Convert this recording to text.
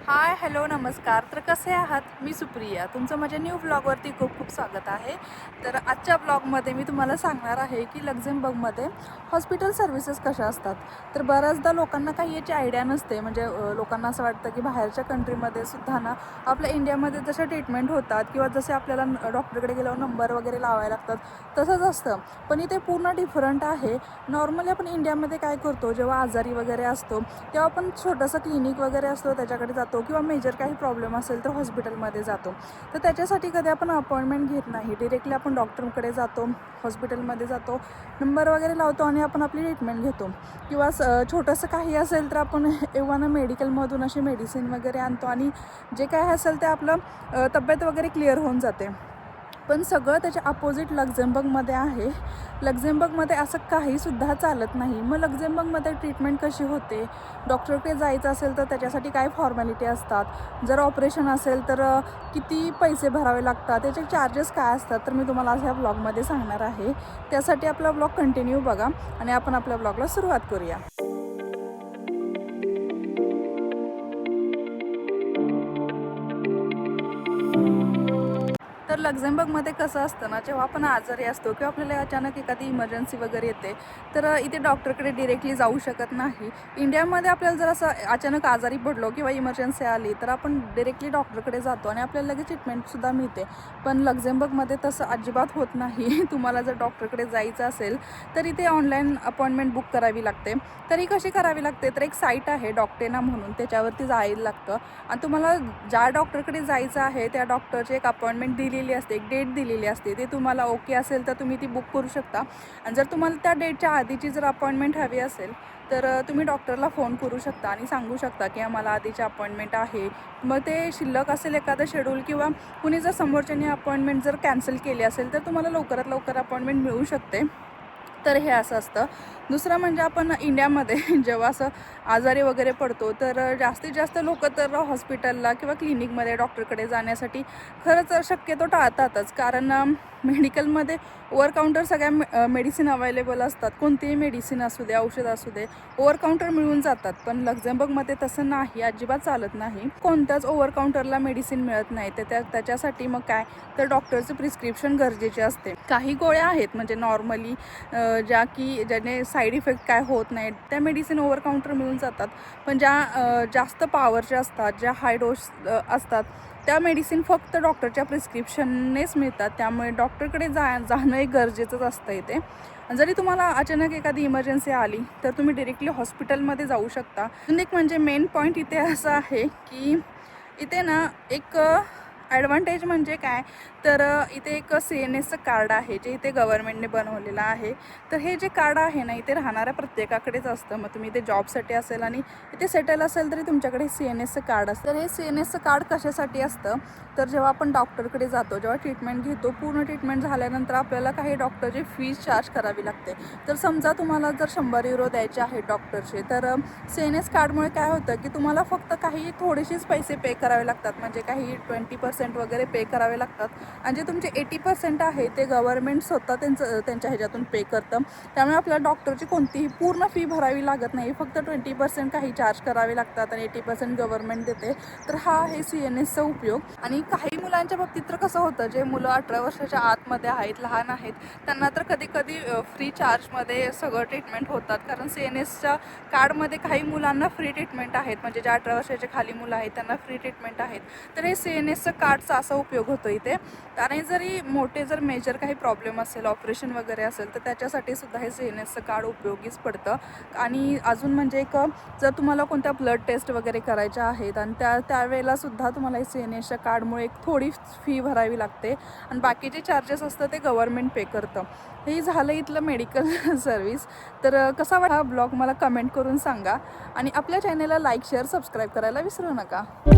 Hi hello नमस्कार. तर कसे आहात? मी सुप्रिया, तुमचं माझ्या न्यू व्लॉगवरती खूप खूप स्वागत आहे. तर आजच्या ब्लॉगमध्ये मी तुम्हाला सांगणार आहे की लक्झेंबर्गमध्ये हॉस्पिटल सर्व्हिसेस कशा असतात. तर बऱ्याचदा लोकांना काही याची आयडिया नसते. म्हणजे लोकांना असं वाटतं की बाहेरच्या कंट्रीमध्ये सुद्धा ना आपल्या इंडियामध्ये जशा ट्रीटमेंट होतात किंवा जसे आपल्याला डॉक्टरकडे गेल्यावर नंबर वगैरे लावायला लागतात तसंच असतं. पण इथे पूर्ण डिफरंट आहे. नॉर्मली आपण इंडियामध्ये काय करतो, जेव्हा आजारी वगैरे असतो तेव्हा आपण छोटंसं क्लिनिक वगैरे असतो त्याच्याकडे जातो किंवा मेजर काही प्रॉब्लेम असेल तर हॉस्पिटलमध्ये जातो. तर त्याच्यासाठी कधी आपण अपॉइंटमेंट घेत नाही, डिरेक्टली आपण डॉक्टरकडे जातो, हॉस्पिटलमध्ये जातो, नंबर वगैरे लावतो आणि आपण आपली ट्रीटमेंट घेतो. किंवा छोटंसं काही असेल तर आपण एव्हाना मेडिकलमधून अशी मेडिसिन वगैरे आणतो आणि जे काय असेल ते आपलं तब्येत वगैरे क्लिअर होऊन जाते. पण सगळं त्याच्या अपोजिट लक्झेंबर्गमध्ये आहे. लक्झेंबर्गमध्ये असं काहीसुद्धा चालत नाही. मग लक्झेंबर्गमध्ये ट्रीटमेंट कशी होते, डॉक्टरकडे जायचं असेल तर त्याच्यासाठी काय फॉर्मॅलिटी असतात, जर ऑपरेशन असेल तर किती पैसे भरावे लागतात, त्याचे चार्जेस काय असतात, तर मी तुम्हाला आज ह्या ब्लॉगमध्ये सांगणार आहे. त्यासाठी आपला ब्लॉग कंटिन्यू बघा आणि आपण आपल्या ब्लॉगला सुरुवात करूया. तर लक्झेंबर्गमध्ये कसं असतं ना, जेव्हा आपण आजारी असतो किंवा आपल्याला अचानक एखादी इमर्जन्सी वगैरे येते तर इथे डॉक्टरकडे डिरेक्टली जाऊ शकत नाही. इंडियामध्ये आपल्याला जर असं अचानक आजारी पडलो किंवा इमर्जन्सी आली तर आपण डिरेक्टली डॉक्टरकडे जातो आणि आपल्याला लगेच ट्रीटमेंटसुद्धा मिळते. पण लक्झेंबर्गमध्ये तसं अजिबात होत नाही. तुम्हाला जर डॉक्टरकडे जायचं असेल तर इथे ऑनलाईन अपॉइंटमेंट बुक करावी लागते. तरी कशी करावी लागते, तर एक साईट आहे डॉक्टेना म्हणून, त्याच्यावरती जायला लागतं आणि तुम्हाला ज्या डॉक्टरकडे जायचं आहे त्या डॉक्टरची एक अपॉइंटमेंट दिलेली असते, एक डेट दिलेली असते. ते तुम्हाला ओके असेल तर तुम्ही ती बुक करू शकता. आणि जर तुम्हाला त्या डेटच्या आधीची जर अपॉइंटमेंट हवी असेल तर तुम्ही डॉक्टरला फोन करू शकता आणि सांगू शकता की आम्हाला आधीची अपॉइंटमेंट आहे. मग ते शिल्लक असेल एखादं शेड्यूल किंवा कुणी जर समोरच्यानी अपॉइंटमेंट जर कॅन्सल केली असेल तर तुम्हाला लवकरात लवकर अपॉइंटमेंट मिळू शकते. तर हे असं असतं. दुसरं म्हणजे आपण इंडियामध्ये जेव्हा असं आजारी वगैरे पडतो तर जास्तीत जास्त लोकं तर हॉस्पिटलला किंवा क्लिनिकमध्ये डॉक्टरकडे जाण्यासाठी खरंच शक्यतो टाळतातच. कारण मेडिकलमध्ये ओव्हर काउंटर सगळ्या मेडिसिन अवेलेबल असतात. कोणतीही मेडिसिन असू दे, औषध असू दे, ओव्हर काउंटर मिळून जातात. पण लक्झेंबर्गमध्ये तसं नाही, अजिबात चालत नाही. कोणत्याच ओव्हर काउंटरला मेडिसिन मिळत नाही. तर त्याच्यासाठी मग काय, तर डॉक्टरचं प्रिस्क्रिप्शन गरजेचे असते. काही गोळ्या आहेत म्हणजे नॉर्मली ज्याने साईड इफेक्ट काय होत नाहीत त्या मेडिसिन ओव्हर काउंटर मिळून जातात. पण ज्या जास्त पॉवरच्या असतात, ज्या हाय डोस असतात, त्या मेडिसिन फक्त डॉक्टरच्या प्रिस्क्रिप्शननेच मिळतात. त्यामुळे डॉक्टरकडे जाणं एक गरजेचंच असतं इथे. जरी तुम्हाला अचानक एखादी इमर्जन्सी आली तर तुम्ही डिरेक्टली हॉस्पिटलमध्ये जाऊ शकता. अजून एक म्हणजे मेन पॉईंट इथे असं आहे की इथे ना एक ॲडव्हान्टेज म्हणजे काय, तर इथे एक CNSचं कार्ड आहे जे इथे गव्हर्नमेंटने बनवलेलं आहे. तर हे जे कार्ड आहे ना, इथे राहणाऱ्या प्रत्येकाकडेच असतं. मग तुम्ही इथे जॉबसाठी असेल आणि इथे सेटल असेल तरी तुमच्याकडे CNSचं कार्ड असतं. तर हे CNSचं कार्ड कशासाठी असतं, तर जेव्हा आपण डॉक्टरकडे जातो, जेव्हा ट्रीटमेंट घेतो, पूर्ण ट्रीटमेंट झाल्यानंतर आपल्याला काही डॉक्टरची फीज चार्ज करावी लागते. तर समजा तुम्हाला जर 100 युरो द्यायचे आहेत डॉक्टरचे, तर CNS कार्डमुळे काय होतं की तुम्हाला फक्त काही थोडेसेच पैसे पे करावे लागतात. म्हणजे काही 20% वगैरे पे करावे लागतात आणि जे तुमचे 80% आहे ते गव्हर्नमेंट स्वतः त्यांच्या ह्याच्यातून पे करतं. त्यामुळे आपल्याला डॉक्टरची कोणतीही पूर्ण फी भरावी लागत नाही. फक्त 20% काही चार्ज करावे लागतात आणि 80% गव्हर्नमेंट देते. तर हा आहे CNSचा उपयोग. आणि काही मुलांच्या बाबतीत तर कसं होतं, जे मुलं 18 वर्षाच्या आतमध्ये आहेत, लहान आहेत, त्यांना तर कधी कधी फ्री चार्जमध्ये सगळं ट्रीटमेंट होतात. कारण CNSच्या कार्डमध्ये काही मुलांना फ्री ट्रीटमेंट आहेत. म्हणजे ज्या 18 वर्षाचे खाली मुलं आहेत त्यांना फ्री ट्रीटमेंट आहेत. तर हे CNSचं कार्डचा असा उपयोग होतो इथे. आणि जरी जर मेजर काही प्रॉब्लेम असेल, ऑपरेशन वगैरे असेल, तर त्याच्यासाठी सुद्धा हे CNSचं कार्ड उपयोगीच पडतं. आणि अजून म्हणजे जर तुम्हाला कोणत्या ब्लड टेस्ट वगैरे करायच्या आहेत आणि त्यावेळेला सुद्धा तुम्हाला हे CNSच्या कार्डमुळे एक थोडी फी भरावी लागते आणि बाकीचे चार्जेस असतं ते गव्हर्नमेंट पे करतं. हे झालं इथलं मेडिकल सर्व्हिस. तर कसा वाटला हा ब्लॉग मला कमेंट करून सांगा आणि आपल्या चॅनलला लाईक, शेअर, सबस्क्राईब करायला विसरू नका.